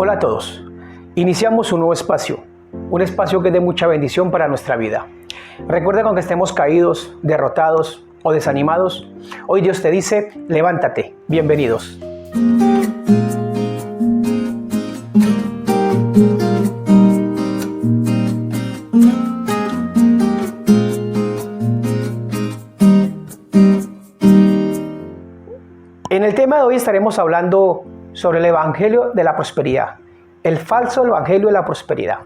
Hola a todos. Iniciamos un nuevo espacio, un espacio que es de mucha bendición para nuestra vida. Recuerda que aunque estemos caídos, derrotados o desanimados, hoy Dios te dice, levántate, bienvenidos. En el tema de hoy estaremos hablando sobre el Evangelio de la Prosperidad, el falso Evangelio de la Prosperidad.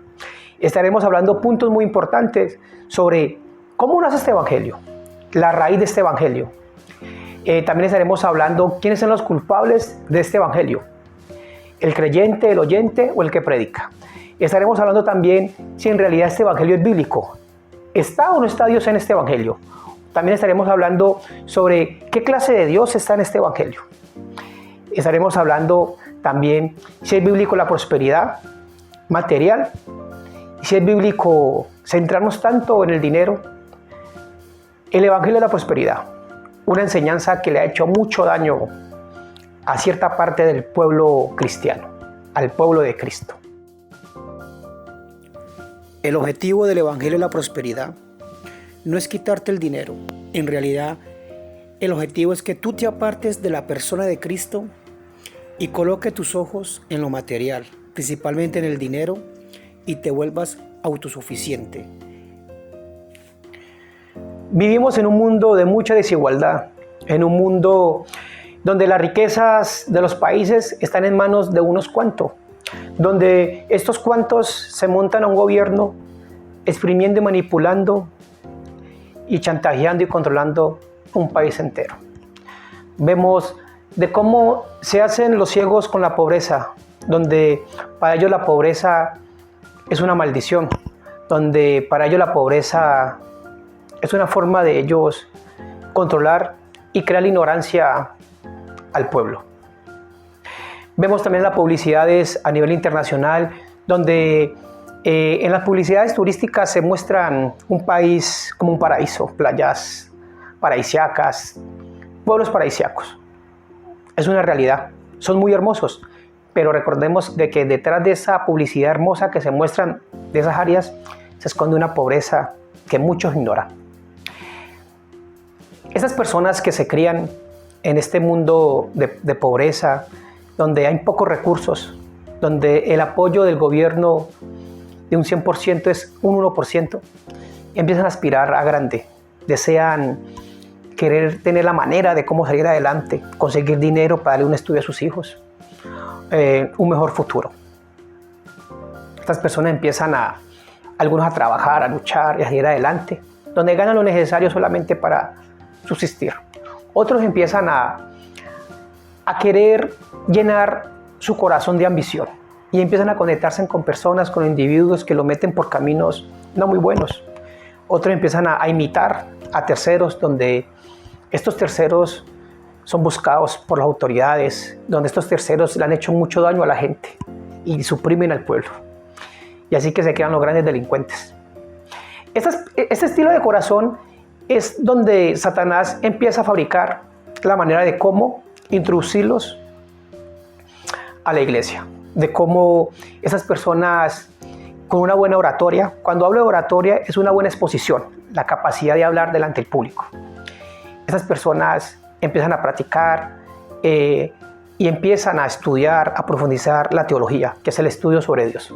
Estaremos hablando puntos muy importantes sobre cómo nace este Evangelio, la raíz de este Evangelio. También estaremos hablando quiénes son los culpables de este Evangelio, el creyente, el oyente o el que predica. Estaremos hablando también si en realidad este Evangelio es bíblico. ¿Está o no está Dios en este Evangelio? También estaremos hablando sobre qué clase de Dios está en este Evangelio. Estaremos hablando también si es bíblico la prosperidad material, si es bíblico centrarnos tanto en el dinero. El Evangelio de la Prosperidad, una enseñanza que le ha hecho mucho daño a cierta parte del pueblo cristiano, al pueblo de Cristo. El objetivo del Evangelio de la Prosperidad no es quitarte el dinero. En realidad, el objetivo es que tú te apartes de la persona de Cristo y coloque tus ojos en lo material, principalmente en el dinero, y te vuelvas autosuficiente. Vivimos en un mundo de mucha desigualdad, en un mundo donde las riquezas de los países están en manos de unos cuantos, donde estos cuantos se montan a un gobierno exprimiendo y manipulando y chantajeando y controlando un país entero. Vemos de cómo se hacen los ciegos con la pobreza, donde para ellos la pobreza es una maldición, donde para ellos la pobreza es una forma de ellos controlar y crear la ignorancia al pueblo. Vemos también las publicidades a nivel internacional, donde en las publicidades turísticas se muestran un país como un paraíso, playas paradisíacas, pueblos paradisíacos. Es una realidad, son muy hermosos, pero recordemos de que detrás de esa publicidad hermosa que se muestran de esas áreas se esconde una pobreza que muchos ignoran. Esas personas que se crían en este mundo de pobreza, donde hay pocos recursos, donde el apoyo del gobierno de un 100% es un 1%, empiezan a aspirar a grande, desean querer tener la manera de cómo salir adelante, conseguir dinero para darle un estudio a sus hijos, un mejor futuro. Estas personas empiezan algunos a trabajar, a luchar y a salir adelante, donde ganan lo necesario solamente para subsistir. Otros empiezan a querer llenar su corazón de ambición y empiezan a conectarse con personas, con individuos que lo meten por caminos no muy buenos. Otros empiezan a imitar a terceros, donde estos terceros son buscados por las autoridades, donde estos terceros le han hecho mucho daño a la gente y suprimen al pueblo. Y así que se quedan los grandes delincuentes. Este estilo de corazón es donde Satanás empieza a fabricar la manera de cómo introducirlos a la iglesia, de cómo esas personas con una buena oratoria, cuando hablo de oratoria es una buena exposición, la capacidad de hablar delante del público. Esas personas empiezan a practicar y empiezan a estudiar, a profundizar la teología, que es el estudio sobre Dios.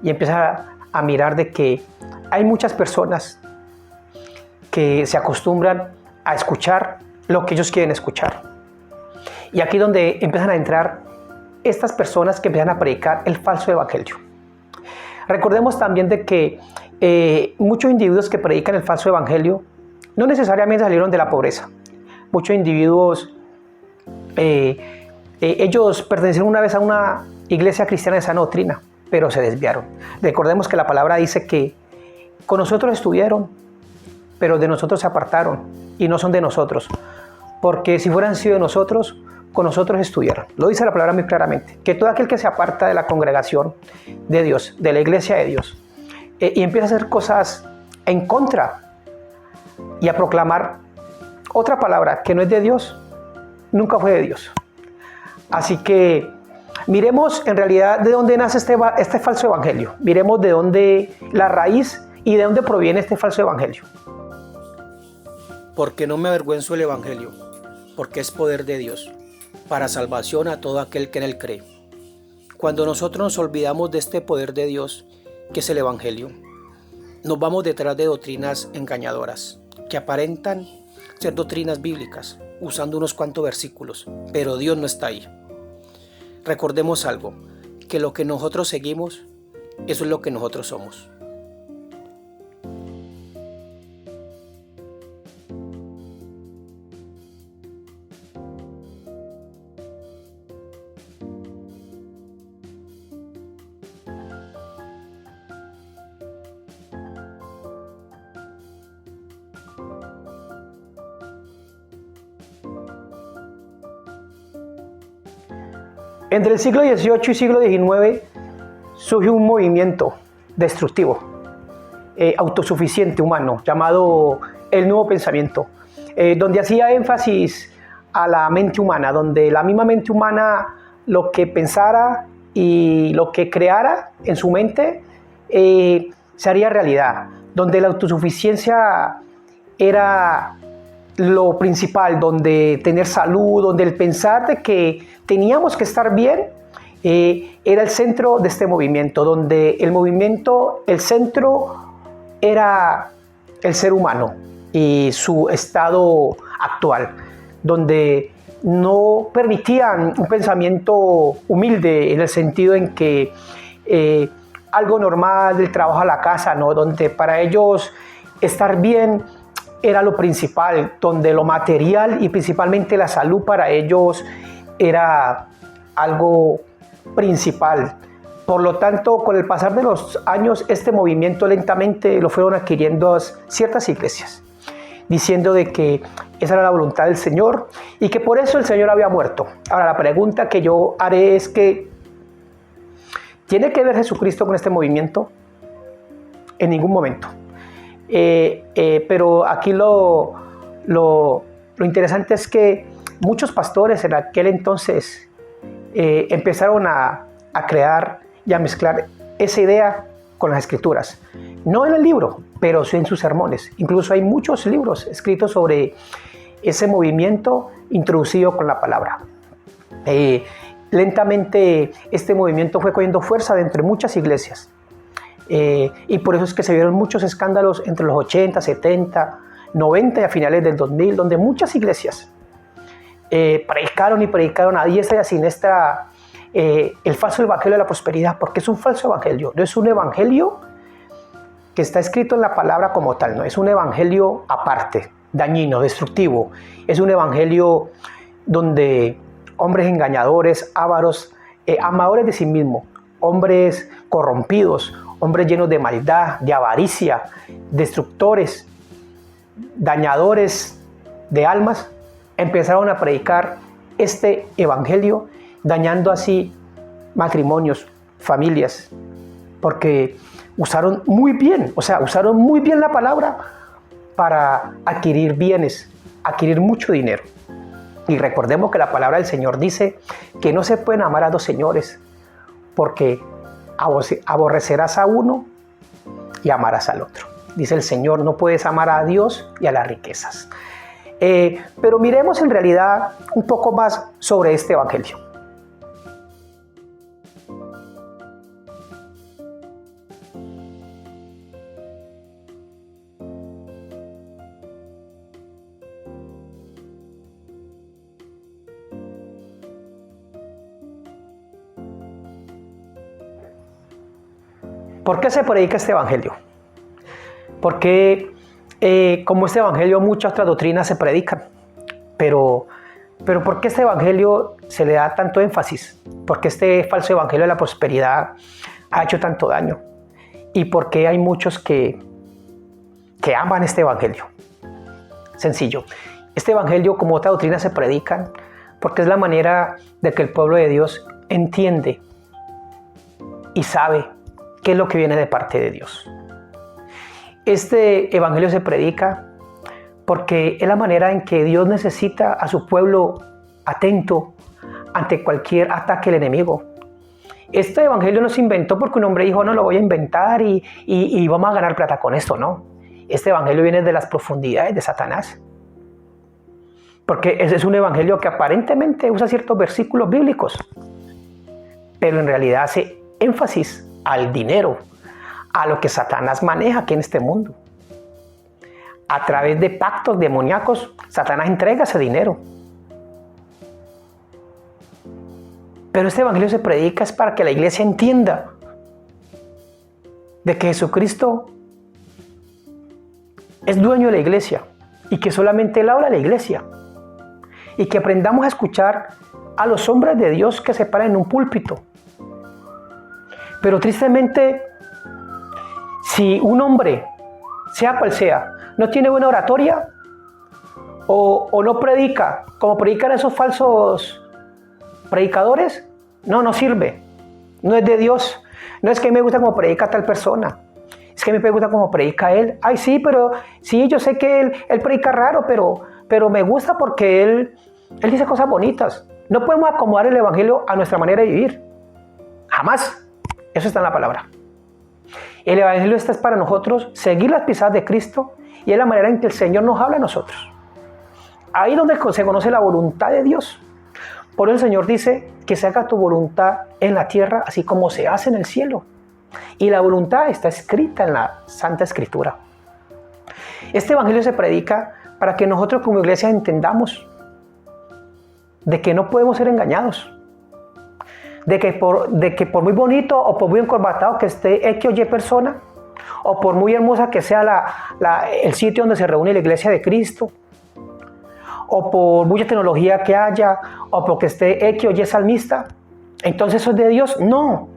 Y empiezan a mirar de que hay muchas personas que se acostumbran a escuchar lo que ellos quieren escuchar. Y aquí es donde empiezan a entrar estas personas que empiezan a predicar el falso evangelio. Recordemos también de que muchos individuos que predican el falso evangelio no necesariamente salieron de la pobreza. Muchos individuos, ellos pertenecieron una vez a una iglesia cristiana de sana doctrina, pero se desviaron. Recordemos que la palabra dice que con nosotros estuvieron, pero de nosotros se apartaron y no son de nosotros. Porque si fueran sido de nosotros, con nosotros estuvieron. Lo dice la palabra muy claramente, que todo aquel que se aparta de la congregación de Dios, de la iglesia de Dios, y empieza a hacer cosas en contra y a proclamar otra palabra que no es de Dios, nunca fue de Dios. Así que Miremos en realidad de dónde nace este falso evangelio. Miremos de dónde la raíz y de dónde proviene este falso evangelio. Porque no me avergüenzo del evangelio, porque es poder de Dios, para salvación a todo aquel que en él cree. Cuando nosotros nos olvidamos de este poder de Dios, que es el evangelio, nos vamos detrás de doctrinas engañadoras, que aparentan ser doctrinas bíblicas, usando unos cuantos versículos, pero Dios no está ahí. Recordemos algo, que lo que nosotros seguimos, eso es lo que nosotros somos. Entre el siglo XVIII y siglo XIX surge un movimiento destructivo, autosuficiente humano, llamado el Nuevo Pensamiento, donde hacía énfasis a la mente humana, donde la misma mente humana, lo que pensara y lo que creara en su mente, se haría realidad, donde la autosuficiencia era lo principal, donde tener salud, donde el pensar de que teníamos que estar bien, era el centro de este movimiento, donde el movimiento, el centro era el ser humano y su estado actual, donde no permitían un pensamiento humilde en el sentido en que algo normal del trabajo a la casa, ¿no? Donde para ellos estar bien era lo principal, donde lo material y principalmente la salud para ellos era algo principal. Por lo tanto, con el pasar de los años, este movimiento lentamente lo fueron adquiriendo ciertas iglesias, diciendo de que esa era la voluntad del Señor y que por eso el Señor había muerto. Ahora, la pregunta que yo haré es que, ¿tiene que ver Jesucristo con este movimiento? En ningún momento. Pero aquí lo interesante es que muchos pastores en aquel entonces empezaron a crear y a mezclar esa idea con las escrituras. No en el libro, pero sí en sus sermones. Incluso hay muchos libros escritos sobre ese movimiento introducido con la palabra. Lentamente este movimiento fue cogiendo fuerza dentro de muchas iglesias. Y por eso es que se vieron muchos escándalos entre los 80, 70, 90 y a finales del 2000, donde muchas iglesias predicaron a diestra y a siniestra el falso evangelio de la prosperidad, porque es un falso evangelio, no es un evangelio que está escrito en la palabra como tal, no es un evangelio aparte, dañino, destructivo, es un evangelio donde hombres engañadores, ávaros, amadores de sí mismos, hombres corrompidos, hombres llenos de maldad, de avaricia, destructores, dañadores de almas, empezaron a predicar este evangelio, dañando así matrimonios, familias, porque usaron muy bien la palabra para adquirir bienes, adquirir mucho dinero. Y recordemos que la palabra del Señor dice que no se pueden amar a dos señores, porque aborrecerás a uno y amarás al otro. Dice el Señor, no puedes amar a Dios y a las riquezas. Pero miremos en realidad un poco más sobre este evangelio. ¿Por qué se predica este evangelio? Porque como este evangelio muchas otras doctrinas se predican, pero ¿por qué este evangelio se le da tanto énfasis? ¿Por qué este falso evangelio de la prosperidad ha hecho tanto daño? ¿Y por qué hay muchos que aman este evangelio? Sencillo, este evangelio como otra doctrina se predican porque es la manera de que el pueblo de Dios entiende y sabe qué es lo que viene de parte de Dios. Este evangelio se predica porque es la manera en que Dios necesita a su pueblo atento ante cualquier ataque del enemigo, este evangelio no se inventó porque un hombre dijo, no, lo voy a inventar y vamos a ganar plata con esto, no. Este evangelio viene de las profundidades de Satanás. Porque ese es un evangelio que aparentemente usa ciertos versículos bíblicos, pero en realidad hace énfasis al dinero, a lo que Satanás maneja aquí en este mundo. A través de pactos demoníacos, Satanás entrega ese dinero. Pero este evangelio se predica es para que la iglesia entienda de que Jesucristo es dueño de la iglesia y que solamente Él habla a la iglesia. Y que aprendamos a escuchar a los hombres de Dios que se paran en un púlpito. Pero tristemente, si un hombre, sea cual sea, no tiene buena oratoria o no predica, como predican esos falsos predicadores, no sirve. No es de Dios. No es que me gusta como predica tal persona. Es que me gusta como predica él. Ay, sí, pero sí, yo sé que él predica raro, pero me gusta porque él dice cosas bonitas. No podemos acomodar el evangelio a nuestra manera de vivir. Jamás. Eso está en la palabra. El evangelio es para nosotros seguir las pisadas de Cristo y es la manera en que el Señor nos habla a nosotros. Ahí es donde se conoce la voluntad de Dios. Por eso el Señor dice que se haga tu voluntad en la tierra así como se hace en el cielo. Y la voluntad está escrita en la Santa Escritura. Este evangelio se predica para que nosotros como iglesia entendamos de que no podemos ser engañados. De que por muy bonito o por muy encorbatado que esté X o Y persona, o por muy hermosa que sea el sitio donde se reúne la iglesia de Cristo, o por mucha tecnología que haya, o porque esté X o Y salmista, entonces eso es de Dios. No.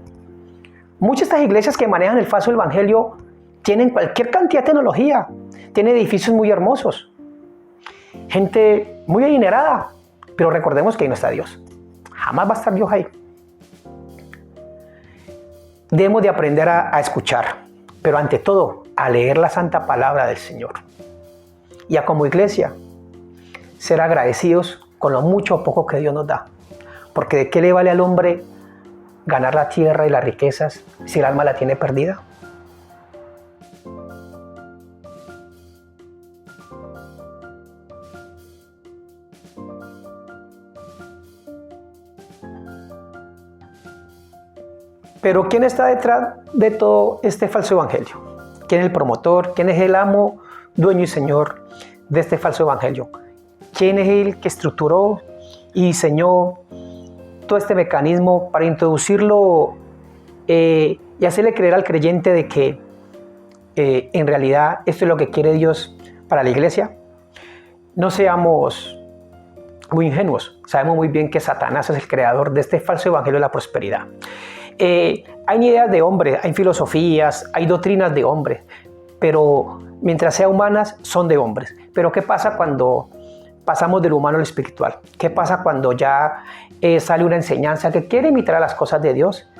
Muchas de estas iglesias que manejan el falso evangelio tienen cualquier cantidad de tecnología, tienen edificios muy hermosos, gente muy adinerada, pero recordemos que ahí no está Dios. Jamás va a estar Dios ahí. Debemos de aprender a escuchar, pero ante todo, a leer la santa palabra del Señor. Y a como iglesia, ser agradecidos con lo mucho o poco que Dios nos da. Porque ¿de qué le vale al hombre ganar la tierra y las riquezas si el alma la tiene perdida? Pero ¿quién está detrás de todo este falso evangelio? ¿Quién es el promotor? ¿Quién es el amo, dueño y señor de este falso evangelio? ¿Quién es el que estructuró y diseñó todo este mecanismo para introducirlo y hacerle creer al creyente de que en realidad esto es lo que quiere Dios para la iglesia? No seamos muy ingenuos. Sabemos muy bien que Satanás es el creador de este falso evangelio de la prosperidad. Hay ideas de hombres, hay filosofías, hay doctrinas de hombres, pero mientras sean humanas, son de hombres. Pero ¿qué pasa cuando pasamos de lo humano a lo espiritual? ¿Qué pasa cuando ya sale una enseñanza que quiere imitar a las cosas de Dios?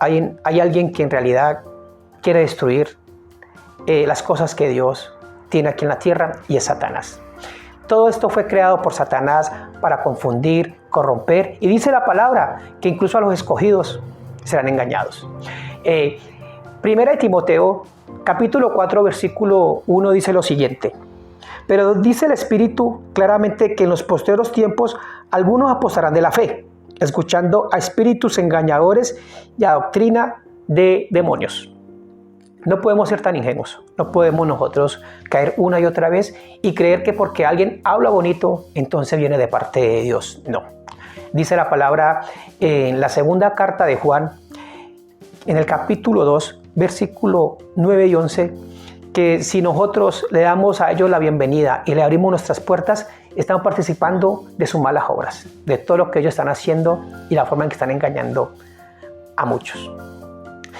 Hay alguien que en realidad quiere destruir las cosas que Dios tiene aquí en la tierra, y es Satanás. Todo esto fue creado por Satanás para confundir, corromper, y dice la palabra que incluso a los escogidos serán engañados. Primera de Timoteo, capítulo 4, versículo 1 dice lo siguiente: pero dice el Espíritu claramente que en los posteriores tiempos algunos apostarán de la fe, escuchando a espíritus engañadores y a doctrina de demonios. No podemos ser tan ingenuos, no podemos nosotros caer una y otra vez y creer que porque alguien habla bonito, entonces viene de parte de Dios. No. Dice la palabra en la segunda carta de Juan, en el capítulo 2, versículo 9 y 11, que si nosotros le damos a ellos la bienvenida y le abrimos nuestras puertas, estamos participando de sus malas obras, de todo lo que ellos están haciendo y la forma en que están engañando a muchos.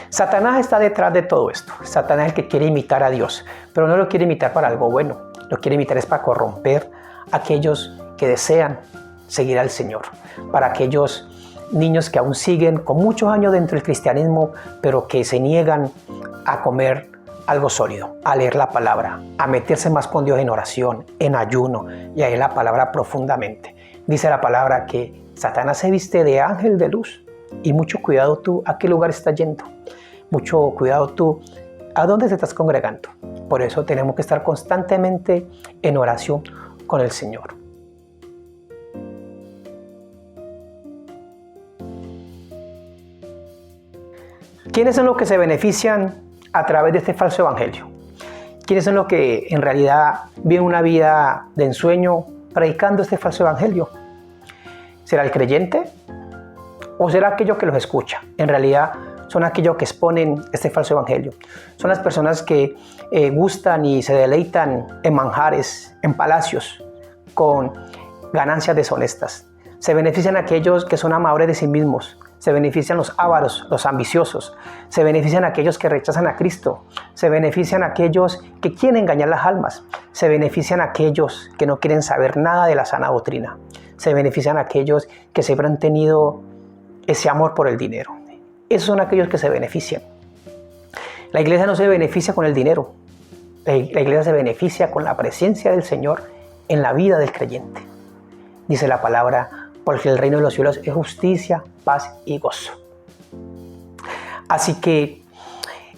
Satanás está detrás de todo esto. Satanás es el que quiere imitar a Dios, pero no lo quiere imitar para algo bueno. Lo quiere imitar es para corromper a aquellos que desean seguir al Señor, para aquellos niños que aún siguen con muchos años dentro del cristianismo, pero que se niegan a comer algo sólido, a leer la palabra, a meterse más con Dios en oración, en ayuno y a leer la palabra profundamente. Dice la palabra que Satanás se viste de ángel de luz Y mucho cuidado tú a qué lugar estás yendo. Mucho cuidado tú a dónde te estás congregando. Por eso tenemos que estar constantemente en oración con el Señor. ¿Quiénes son los que se benefician a través de este falso evangelio? ¿Quiénes son los que en realidad viven una vida de ensueño predicando este falso evangelio? ¿Será el creyente o será aquello que los escucha? En realidad son aquellos que exponen este falso evangelio. Son las personas que gustan y se deleitan en manjares, en palacios, con ganancias deshonestas. Se benefician aquellos que son amadores de sí mismos. Se benefician los ávaros, los ambiciosos. Se benefician aquellos que rechazan a Cristo. Se benefician aquellos que quieren engañar las almas. Se benefician aquellos que no quieren saber nada de la sana doctrina. Se benefician aquellos que siempre han tenido ese amor por el dinero. Esos son aquellos que se benefician. La iglesia no se beneficia con el dinero. La iglesia se beneficia con la presencia del Señor en la vida del creyente. Dice la palabra, porque el reino de los cielos es justicia, paz y gozo. Así que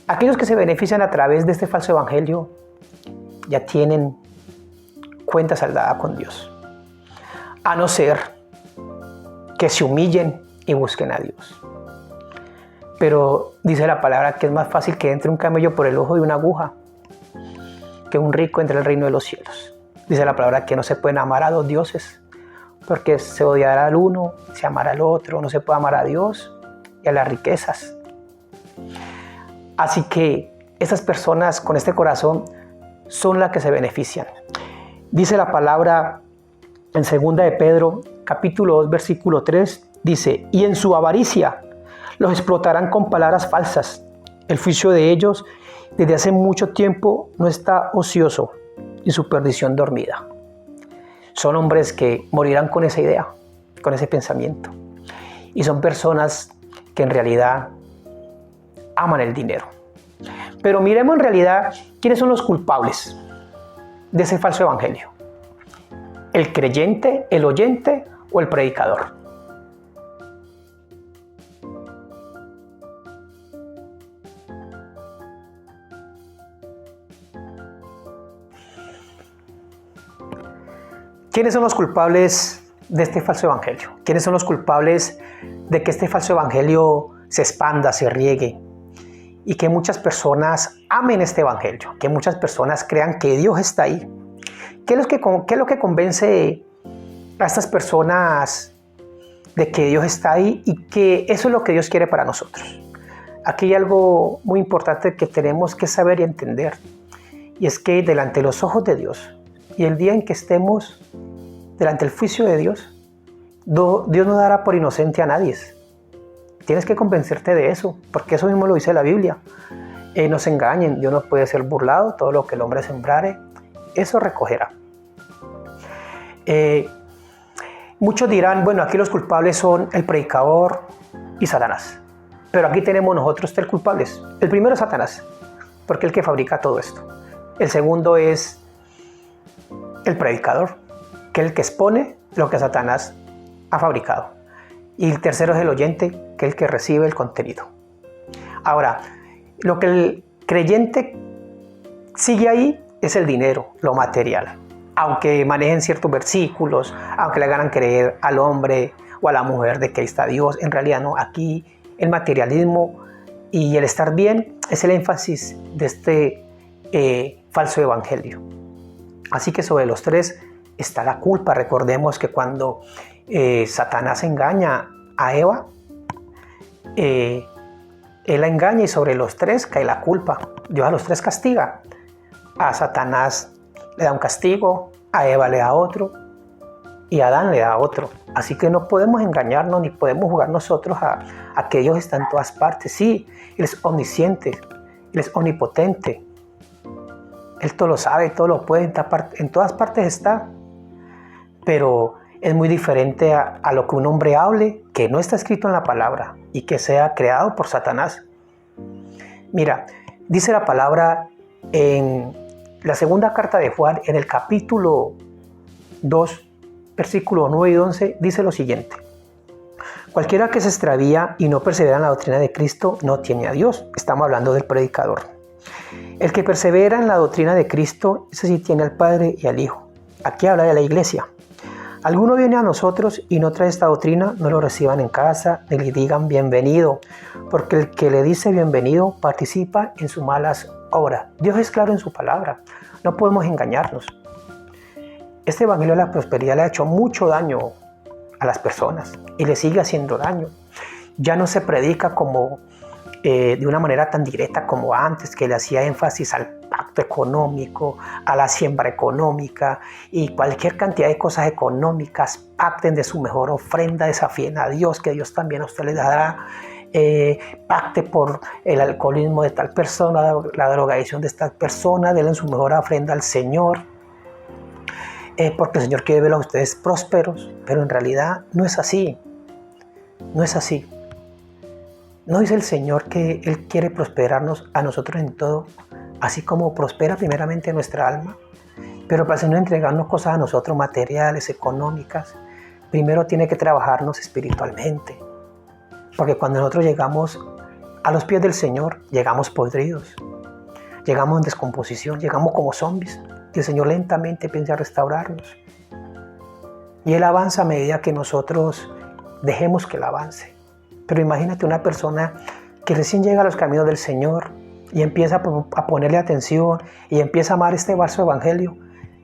aquellos que se benefician a través de este falso evangelio ya tienen cuenta saldada con Dios. A no ser que se humillen y busquen a Dios. Pero dice la palabra que es más fácil que entre un camello por el ojo de una aguja que un rico entre el reino de los cielos. Dice la palabra que no se pueden amar a dos dioses, porque se odiará al uno, se amará al otro, no se puede amar a Dios y a las riquezas. Así que esas personas con este corazón son las que se benefician. Dice la palabra en 2 de Pedro, capítulo 2, versículo 3, dice, y en su avaricia los explotarán con palabras falsas. El juicio de ellos desde hace mucho tiempo no está ocioso y su perdición dormida. Son hombres que morirán con esa idea, con ese pensamiento. Y son personas que en realidad aman el dinero. Pero miremos en realidad quiénes son los culpables de ese falso evangelio. ¿El creyente, el oyente o el predicador? ¿Quiénes son los culpables de este falso evangelio? ¿Quiénes son los culpables de que este falso evangelio se expanda, se riegue? Y que muchas personas amen este evangelio, que muchas personas crean que Dios está ahí. ¿Qué es lo que convence a estas personas de que Dios está ahí y que eso es lo que Dios quiere para nosotros? Aquí hay algo muy importante que tenemos que saber y entender. Y es que delante de los ojos de Dios y el día en que estemos delante del juicio de Dios, Dios no dará por inocente a nadie. Tienes que convencerte de eso, porque eso mismo lo dice la Biblia. No se engañen, Dios no puede ser burlado, todo lo que el hombre sembrare, eso recogerá. Muchos dirán, bueno, aquí los culpables son el predicador y Satanás. Pero aquí tenemos nosotros tres culpables. El primero es Satanás, porque es el que fabrica todo esto. El segundo es el predicador, que es el que expone lo que Satanás ha fabricado. Y el tercero es el oyente, que es el que recibe el contenido. Ahora, lo que el creyente sigue ahí es el dinero, lo material. Aunque manejen ciertos versículos, aunque le hagan creer al hombre o a la mujer de que ahí está Dios, en realidad no. Aquí el materialismo y el estar bien es el énfasis de este falso evangelio. Así que sobre los tres está la culpa. Recordemos que cuando Satanás engaña a Eva, él la engaña y sobre los tres cae la culpa. Dios a los tres castiga. A Satanás le da un castigo, a Eva le da otro y a Adán le da otro. Así que no podemos engañarnos ni podemos jugar nosotros a que Dios está en todas partes. Sí, Él es omnisciente, Él es omnipotente. Él todo lo sabe, todo lo puede, en todas partes está. Pero es muy diferente a lo que un hombre hable, que no está escrito en la palabra y que sea creado por Satanás. Mira, dice la palabra en la segunda carta de Juan, en el capítulo 2, versículos 9 y 11, dice lo siguiente. Cualquiera que se extravía y no persevera en la doctrina de Cristo no tiene a Dios. Estamos hablando del predicador. El que persevera en la doctrina de Cristo, ese sí tiene al Padre y al Hijo. Aquí habla de la iglesia. Alguno viene a nosotros y no trae esta doctrina, no lo reciban en casa, ni le digan bienvenido, porque el que le dice bienvenido participa en sus malas obras. Dios es claro en su palabra, no podemos engañarnos. Este evangelio de la prosperidad le ha hecho mucho daño a las personas y le sigue haciendo daño. Ya no se predica como de una manera tan directa como antes, que le hacía énfasis al pacto económico, a la siembra económica y cualquier cantidad de cosas económicas. Pacten de su mejor ofrenda, desafíen a Dios, que Dios también a usted le dará. Pacte por el alcoholismo de tal persona, la drogadicción de tal persona, denle su mejor ofrenda al Señor, porque el Señor quiere verlo a ustedes prósperos, pero en realidad no es así. No es así. ¿No dice el Señor que Él quiere prosperarnos a nosotros en todo, así como prospera primeramente nuestra alma? Pero para el Señor entregarnos cosas a nosotros, materiales, económicas, primero tiene que trabajarnos espiritualmente. Porque cuando nosotros llegamos a los pies del Señor, llegamos podridos, llegamos en descomposición, llegamos como zombies. Y el Señor lentamente piensa restaurarnos. Y Él avanza a medida que nosotros dejemos que Él avance. Pero imagínate una persona que recién llega a los caminos del Señor y empieza a ponerle atención y empieza a amar este falso evangelio.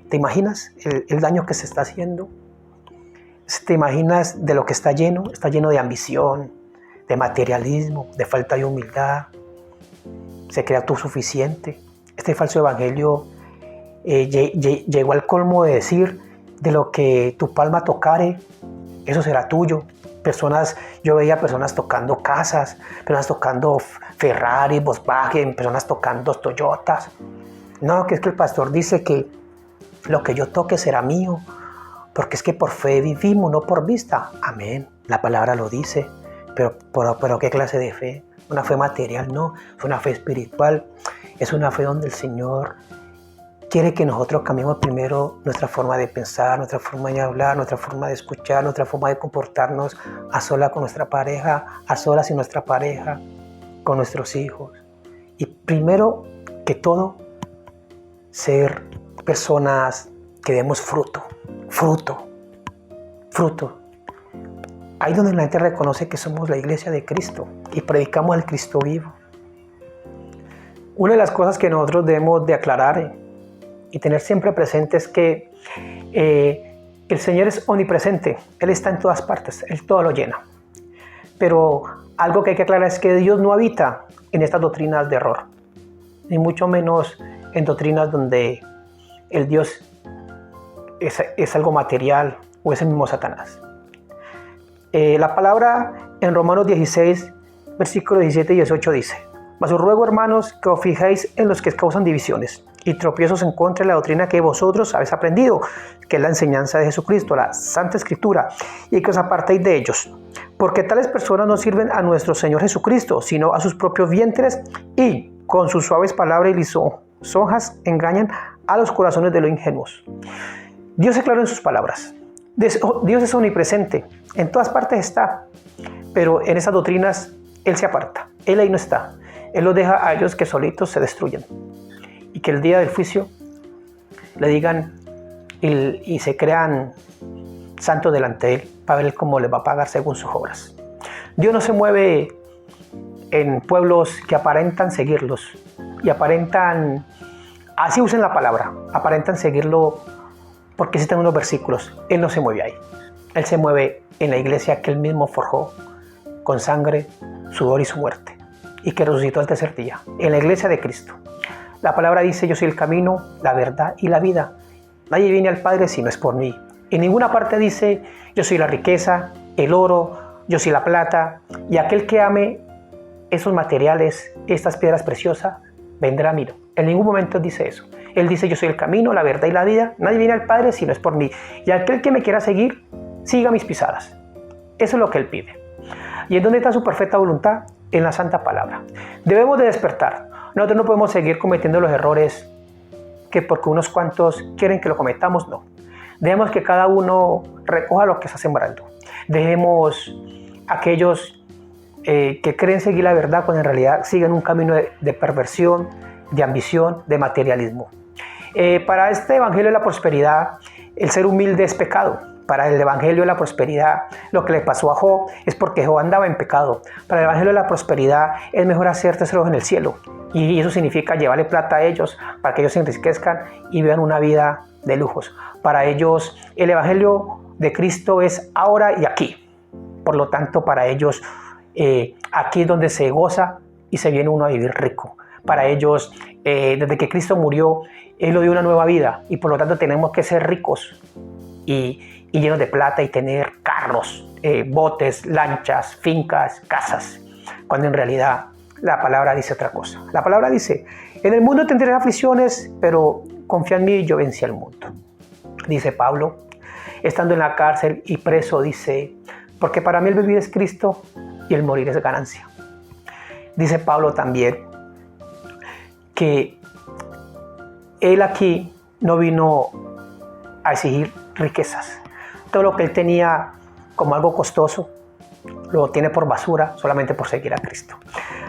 ¿Te imaginas el daño que se está haciendo? ¿Te imaginas de lo que está lleno? Está lleno de ambición, de materialismo, de falta de humildad. Se cree autosuficiente. Este falso evangelio llegó al colmo de decir: de lo que tu palma tocare, eso será tuyo. Yo veía personas tocando casas, personas tocando Ferrari, Volkswagen, personas tocando Toyotas. No, que es que el pastor dice que lo que yo toque será mío, porque es que por fe vivimos, no por vista. Amén, la palabra lo dice, pero ¿qué clase de fe? Una fe material, no, es una fe espiritual, es una fe donde el Señor quiere que nosotros cambiemos primero nuestra forma de pensar, nuestra forma de hablar, nuestra forma de escuchar, nuestra forma de comportarnos a solas con nuestra pareja, a solas sin nuestra pareja, con nuestros hijos. Y primero que todo, ser personas que demos fruto. Ahí donde la gente reconoce que somos la iglesia de Cristo y predicamos al Cristo vivo. Una de las cosas que nosotros debemos de aclarar y tener siempre presente es que el Señor es omnipresente, Él está en todas partes, Él todo lo llena. Pero algo que hay que aclarar es que Dios no habita en estas doctrinas de error, ni mucho menos en doctrinas donde el Dios es algo material o es el mismo Satanás. La palabra en Romanos 16, versículos 17 y 18 dice: mas os ruego, hermanos, que os fijéis en los que causan divisiones y tropiezos en contra de la doctrina que vosotros habéis aprendido, que es la enseñanza de Jesucristo, la Santa Escritura, y que os apartéis de ellos. Porque tales personas no sirven a nuestro Señor Jesucristo, sino a sus propios vientres, y con sus suaves palabras y lisonjas engañan a los corazones de los ingenuos. Dios es claro en sus palabras. Dios es omnipresente, en todas partes está, pero en esas doctrinas Él se aparta, Él ahí no está. Él los deja a ellos que solitos se destruyen y que el día del juicio le digan y se crean santos delante de Él para ver cómo les va a pagar según sus obras. Dios no se mueve en pueblos que aparentan seguirlos y aparentan, así usen la palabra, aparentan seguirlo porque citan unos versículos. Él no se mueve ahí. Él se mueve en la iglesia que Él mismo forjó con sangre, sudor y su muerte, y que resucitó al tercer día, en la iglesia de Cristo. La palabra dice: yo soy el camino, la verdad y la vida. Nadie viene al Padre si no es por mí. En ninguna parte dice: yo soy la riqueza, el oro, yo soy la plata, y aquel que ame esos materiales, estas piedras preciosas, vendrá a mí. En ningún momento dice eso. Él dice: yo soy el camino, la verdad y la vida. Nadie viene al Padre si no es por mí. Y aquel que me quiera seguir, siga mis pisadas. Eso es lo que Él pide. ¿Y en dónde está su perfecta voluntad? En la santa palabra. Debemos de despertar. Nosotros no podemos seguir cometiendo los errores que porque unos cuantos quieren que lo cometamos, no. Dejemos que cada uno recoja lo que está sembrando. Dejemos aquellos que creen seguir la verdad cuando en realidad siguen un camino de perversión, de ambición, de materialismo. Para este evangelio de la prosperidad, el ser humilde es pecado. Para el evangelio de la prosperidad, lo que le pasó a Job es porque Job andaba en pecado. Para el evangelio de la prosperidad es mejor hacer tesoros en el cielo. Y eso significa llevarle plata a ellos para que ellos se enriquezcan y vean una vida de lujos. Para ellos el evangelio de Cristo es ahora y aquí. Por lo tanto, para ellos aquí es donde se goza y se viene uno a vivir rico. Para ellos, desde que Cristo murió, Él nos dio una nueva vida y por lo tanto tenemos que ser ricos y llenos de plata y tener carros, botes, lanchas, fincas, casas, cuando en realidad la palabra dice otra cosa. La palabra dice, en el mundo tendré aflicciones, pero confía en mí, yo vencí al mundo. Dice Pablo, estando en la cárcel y preso, dice, porque para mí el vivir es Cristo y el morir es ganancia. Dice Pablo también que él aquí no vino a exigir riquezas. Todo lo que él tenía como algo costoso, lo tiene por basura solamente por seguir a Cristo.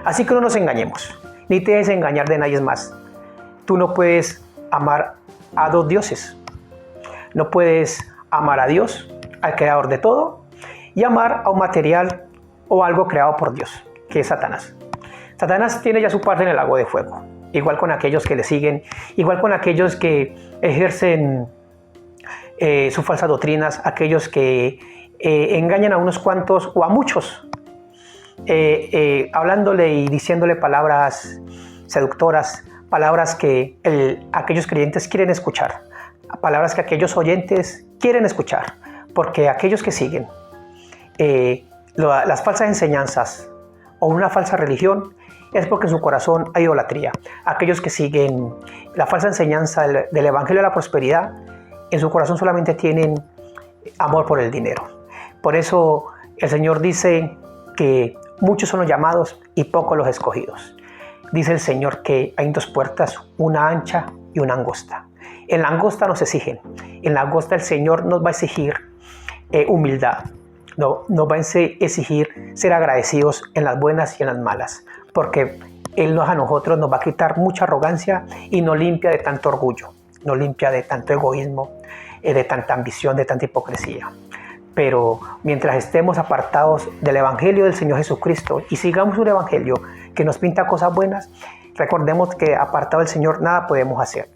Así que no nos engañemos, ni te dejes engañar de nadie más. Tú no puedes amar a dos dioses. No puedes amar a Dios, al creador de todo, y amar a un material o algo creado por Dios, que es Satanás. Satanás tiene ya su parte en el lago de fuego, igual con aquellos que le siguen, igual con aquellos que ejercen sus falsas doctrinas, aquellos que engañan a unos cuantos o a muchos, hablándole y diciéndole palabras seductoras, palabras que aquellos creyentes quieren escuchar, palabras que aquellos oyentes quieren escuchar, porque aquellos que siguen las falsas enseñanzas o una falsa religión es porque en su corazón hay idolatría. Aquellos que siguen la falsa enseñanza del evangelio de la prosperidad, en su corazón solamente tienen amor por el dinero. Por eso el Señor dice que muchos son los llamados y pocos los escogidos. Dice el Señor que hay dos puertas, una ancha y una angosta. En la angosta nos exigen. En la angosta el Señor nos va a exigir humildad. Nos va a exigir ser agradecidos en las buenas y en las malas. Porque Él a nosotros nos va a quitar mucha arrogancia y nos limpia de tanto orgullo. Nos limpia de tanto egoísmo, de tanta ambición, de tanta hipocresía. Pero mientras estemos apartados del evangelio del Señor Jesucristo y sigamos un evangelio que nos pinta cosas buenas, recordemos que apartado del Señor nada podemos hacer.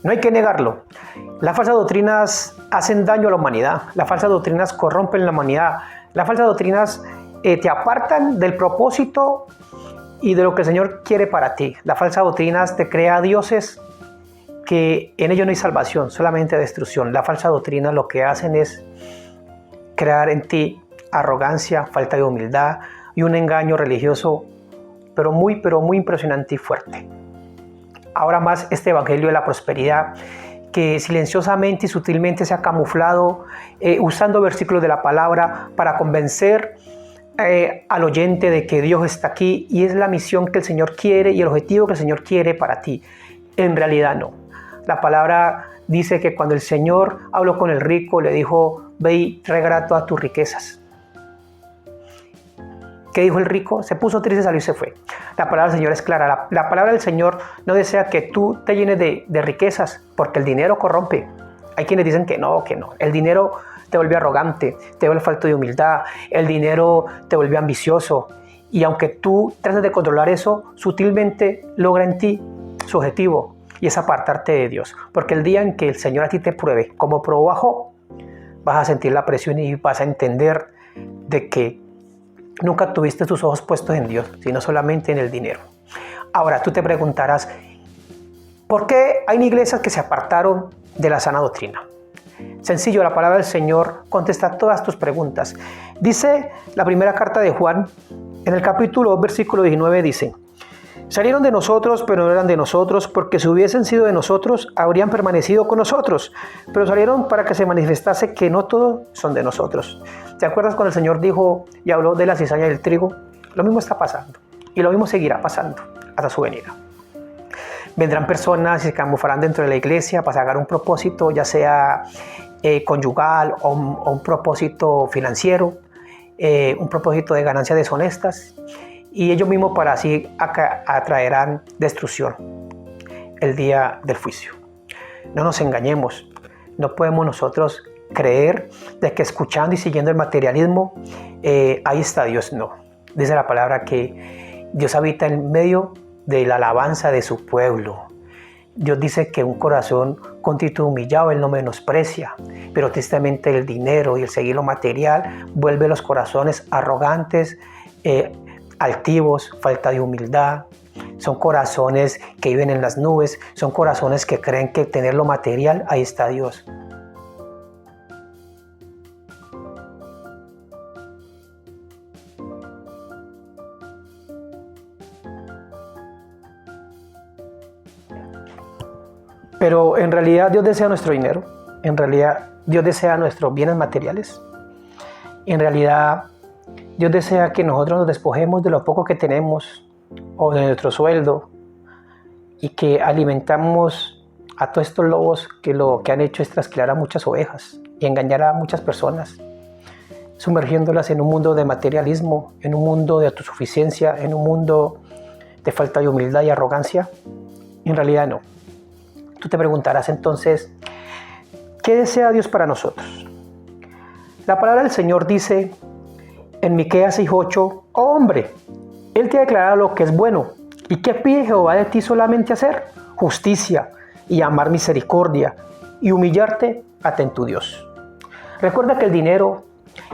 No hay que negarlo. Las falsas doctrinas hacen daño a la humanidad. Las falsas doctrinas corrompen la humanidad. Las falsas doctrinas te apartan del propósito y de lo que el Señor quiere para ti. Las falsas doctrinas te crea dioses que en ellos no hay salvación, solamente destrucción. Las falsas doctrinas lo que hacen es crear en ti arrogancia, falta de humildad y un engaño religioso, pero muy impresionante y fuerte. Ahora más este evangelio de la prosperidad que silenciosamente y sutilmente se ha camuflado usando versículos de la palabra para convencer al oyente de que Dios está aquí y es la misión que el Señor quiere y el objetivo que el Señor quiere para ti. En realidad no. La palabra dice que cuando el Señor habló con el rico le dijo, ve y regala todas tus riquezas. ¿Qué dijo el rico? Se puso triste, salió y se fue. La palabra del Señor es clara. La palabra del Señor no desea que tú te llenes de riquezas, porque el dinero corrompe. Hay quienes dicen que no. El dinero te vuelve arrogante, te vuelve falto de humildad, el dinero te vuelve ambicioso. Y aunque tú trates de controlar eso, sutilmente logra en ti su objetivo, y es apartarte de Dios. Porque el día en que el Señor a ti te pruebe, como probó a Job, vas a sentir la presión y vas a entender de que nunca tuviste tus ojos puestos en Dios, sino solamente en el dinero. Ahora, tú te preguntarás, ¿por qué hay iglesias que se apartaron de la sana doctrina? Sencillo, la palabra del Señor contesta todas tus preguntas. Dice la primera carta de Juan, en el capítulo 2, versículo 19, dice, salieron de nosotros, pero no eran de nosotros, porque si hubiesen sido de nosotros, habrían permanecido con nosotros, pero salieron para que se manifestase que no todos son de nosotros. ¿Te acuerdas cuando el Señor dijo y habló de la cizaña y del trigo? Lo mismo está pasando y lo mismo seguirá pasando. hasta su venida. Vendrán personas y se camuflarán dentro de la iglesia para sacar un propósito, ya sea conyugal o un propósito financiero, un propósito de ganancias deshonestas, y ellos mismos para así atraerán destrucción el día del juicio. No nos engañemos, no podemos nosotros creer de que escuchando y siguiendo el materialismo, ahí está Dios. No, dice la palabra que Dios habita en medio de la alabanza de su pueblo. Dios dice que un corazón contrito y humillado Él no menosprecia, pero tristemente el dinero y el seguir lo material vuelve los corazones arrogantes, altivos, falta de humildad. Son corazones que viven en las nubes, son corazones que creen que tener lo material, ahí está Dios. Pero en realidad Dios desea nuestro dinero, en realidad Dios desea nuestros bienes materiales, en realidad Dios desea que nosotros nos despojemos de lo poco que tenemos o de nuestro sueldo y que alimentamos a todos estos lobos que lo que han hecho es trasquilar a muchas ovejas y engañar a muchas personas, sumergiéndolas en un mundo de materialismo, en un mundo de autosuficiencia, en un mundo de falta de humildad y arrogancia. En realidad no. Tú te preguntarás entonces, ¿qué desea Dios para nosotros? La palabra del Señor dice en Miqueas 6:8, oh hombre, Él te ha declarado lo que es bueno. ¿Y qué pide Jehová de ti solamente hacer? Justicia y amar misericordia y humillarte ante tu Dios. Recuerda que el dinero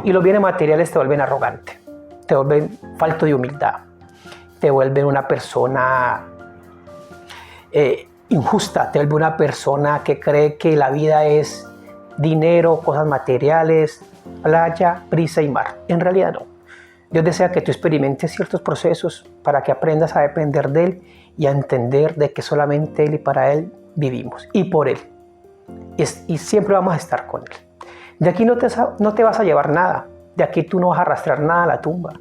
y los bienes materiales te vuelven arrogante, te vuelven falto de humildad, te vuelven una persona injusta, te vuelve una persona que cree que la vida es dinero, cosas materiales, playa, brisa y mar. En realidad no. Dios desea que tú experimentes ciertos procesos para que aprendas a depender de Él y a entender de que solamente Él y para Él vivimos y por Él. Y siempre vamos a estar con Él. De aquí no te vas a llevar nada. De aquí tú no vas a arrastrar nada a la tumba.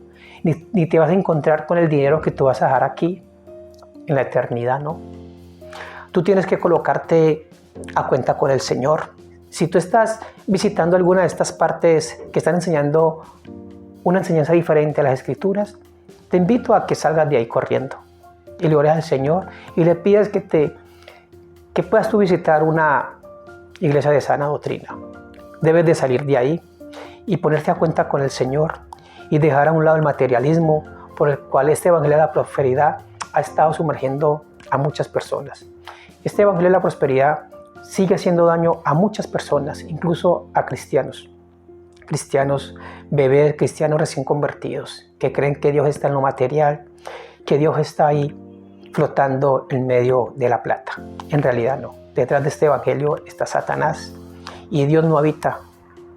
Ni te vas a encontrar con el dinero que tú vas a dejar aquí en la eternidad, ¿no? Tú tienes que colocarte a cuenta con el Señor. Si tú estás visitando alguna de estas partes que están enseñando una enseñanza diferente a las Escrituras, te invito a que salgas de ahí corriendo y le ores al Señor y le pidas que puedas tú visitar una iglesia de sana doctrina. Debes de salir de ahí y ponerte a cuenta con el Señor y dejar a un lado el materialismo por el cual este evangelio de la prosperidad ha estado sumergiendo a muchas personas. Este evangelio de la prosperidad sigue haciendo daño a muchas personas, incluso a cristianos bebés, cristianos recién convertidos, que creen que Dios está en lo material, que Dios está ahí flotando en medio de la plata. En realidad no. Detrás de este evangelio está Satanás y Dios no habita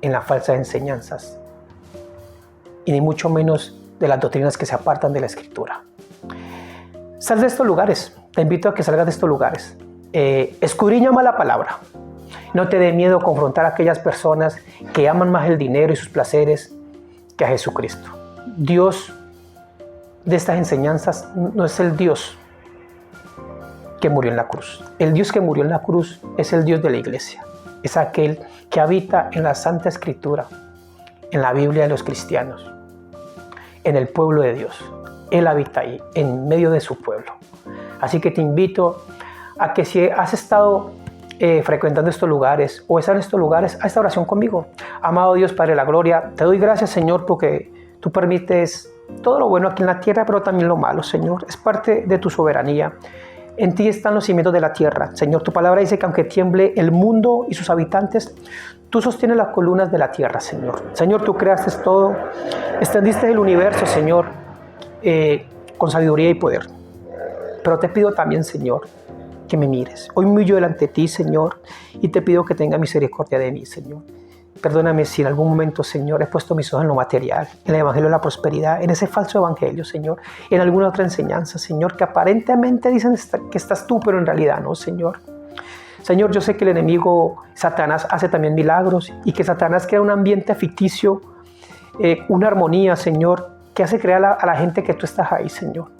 en las falsas enseñanzas y ni mucho menos de las doctrinas que se apartan de la Escritura. Sal de estos lugares. Te invito a que salgas de estos lugares. Escudriña más la palabra. No te dé miedo confrontar a aquellas personas que aman más el dinero y sus placeres que a Jesucristo. Dios de estas enseñanzas no es el Dios que murió en la cruz. El Dios que murió en la cruz es el Dios de la iglesia. Es aquel que habita en la Santa Escritura, en la Biblia de los cristianos, en el pueblo de Dios. Él habita ahí, en medio de su pueblo. Así que te invito a que si has estado frecuentando estos lugares o estás en estos lugares, a esta oración conmigo. Amado Dios, Padre de la gloria, te doy gracias, Señor, porque tú permites todo lo bueno aquí en la tierra, pero también lo malo, Señor. Es parte de tu soberanía. En ti están los cimientos de la tierra. Señor, tu palabra dice que aunque tiemble el mundo y sus habitantes, tú sostienes las columnas de la tierra, Señor. Señor, tú creaste todo, extendiste el universo, Señor, con sabiduría y poder. Pero te pido también, Señor, que me mires. Hoy me humillo delante de ti, Señor, y te pido que tenga misericordia de mí, Señor. Perdóname si en algún momento, Señor, he puesto mis ojos en lo material, en el evangelio de la prosperidad, en ese falso evangelio, Señor, en alguna otra enseñanza, Señor, que aparentemente dicen que estás tú, pero en realidad no, Señor. Señor, yo sé que el enemigo, Satanás, hace también milagros y que Satanás crea un ambiente ficticio, una armonía, Señor, que hace creer a la gente que tú estás ahí, Señor.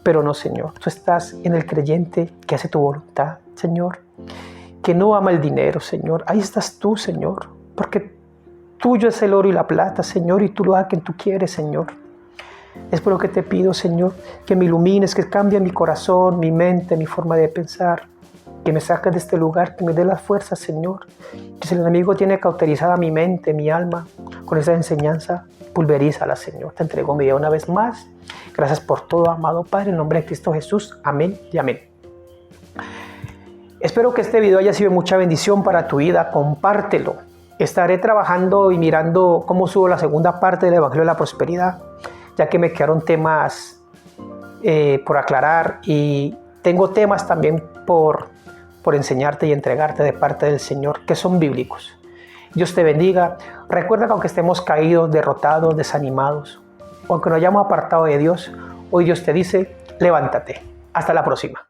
Pero no, Señor, tú estás en el creyente que hace tu voluntad, Señor, que no ama el dinero, Señor. Ahí estás tú, Señor, porque tuyo es el oro y la plata, Señor, y tú lo hagas quien tú quieres, Señor. Es por lo que te pido, Señor, que me ilumines, que cambie mi corazón, mi mente, mi forma de pensar, que me saques de este lugar, que me dé las fuerzas, Señor. Que si el enemigo tiene cauterizada mi mente, mi alma, con esa enseñanza, pulverízala, Señor. Te entrego mi vida una vez más. Gracias por todo, amado Padre, en nombre de Cristo Jesús. Amén y amén. Espero que este video haya sido de mucha bendición para tu vida. Compártelo. Estaré trabajando y mirando cómo subo la segunda parte del Evangelio de la Prosperidad, ya que me quedaron temas por aclarar y tengo temas también por enseñarte y entregarte de parte del Señor que son bíblicos. Dios te bendiga. Recuerda que aunque estemos caídos, derrotados, desanimados, o aunque nos hayamos apartado de Dios, hoy Dios te dice, levántate. Hasta la próxima.